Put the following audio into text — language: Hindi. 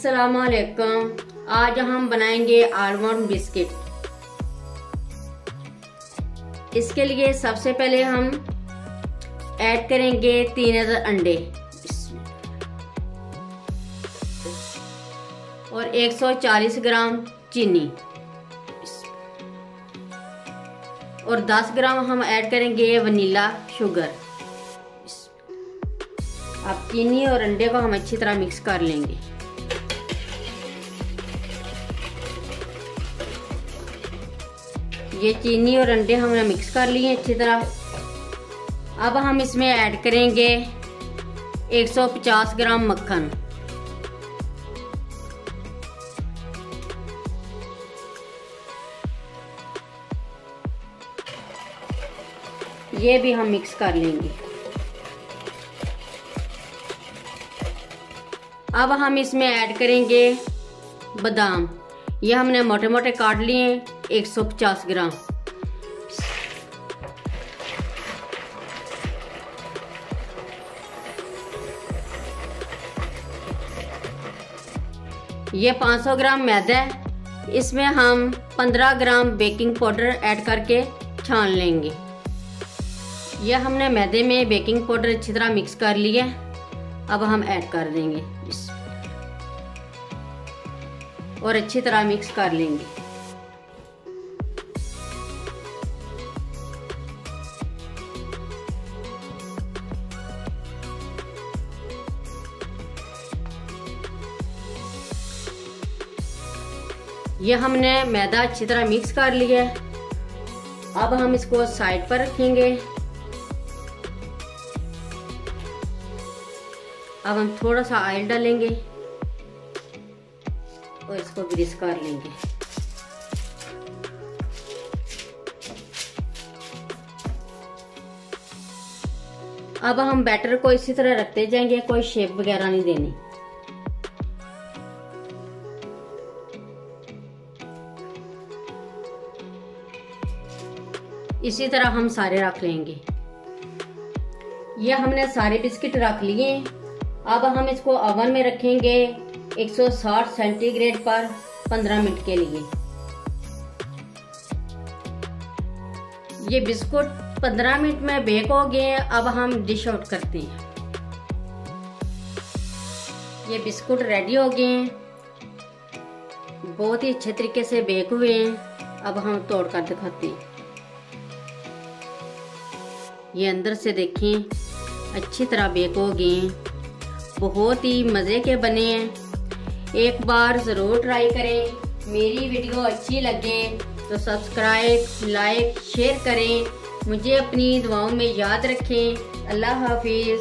अस्सलाम वालेकुम। आज हम बनाएंगे आलमंड बिस्किट। इसके लिए सबसे पहले हम ऐड करेंगे 3000 अंडे और 140 ग्राम चीनी और 10 ग्राम हम ऐड करेंगे वनीला शुगर। अब चीनी और अंडे को हम अच्छी तरह मिक्स कर लेंगे। ये चीनी और अंडे हमने मिक्स कर लिए अच्छी तरह। अब हम इसमें ऐड करेंगे 150 ग्राम मक्खन। ये भी हम मिक्स कर लेंगे। अब हम इसमें ऐड करेंगे बादाम। ये हमने मोटे मोटे काट लिए 150 ग्राम। ये 500 ग्राम मैदा है। इसमें हम 15 ग्राम बेकिंग पाउडर ऐड करके छान लेंगे। यह हमने मैदे में बेकिंग पाउडर अच्छी तरह मिक्स कर लिया। अब हम ऐड कर देंगे और अच्छी तरह मिक्स कर लेंगे। यह हमने मैदा अच्छी तरह मिक्स कर लिया है। अब हम इसको साइड पर रखेंगे। अब हम थोड़ा सा ऑयल डालेंगे और इसको ग्रीस कर लेंगे। अब हम बैटर को इसी तरह रखते जाएंगे, कोई शेप वगैरह नहीं देनी। इसी तरह हम सारे रख लेंगे। ये हमने सारे बिस्किट रख लिए। अब हम इसको ओवन में रखेंगे 160 सेंटीग्रेड पर 15 मिनट के लिए। ये बिस्कुट 15 मिनट में बेक हो गए हैं। अब हम डिश आउट करते हैं। ये बिस्कुट रेडी हो गए हैं, बहुत ही अच्छे तरीके से बेक हुए हैं। अब हम तोड़ कर दिखाते हैं। ये अंदर से देखें अच्छी तरह बेक हो गए हैं, बहुत ही मज़े के बने हैं। एक बार ज़रूर ट्राई करें। मेरी वीडियो अच्छी लगे तो सब्सक्राइब, लाइक, शेयर करें। मुझे अपनी दुआओं में याद रखें। अल्लाह हाफिज़।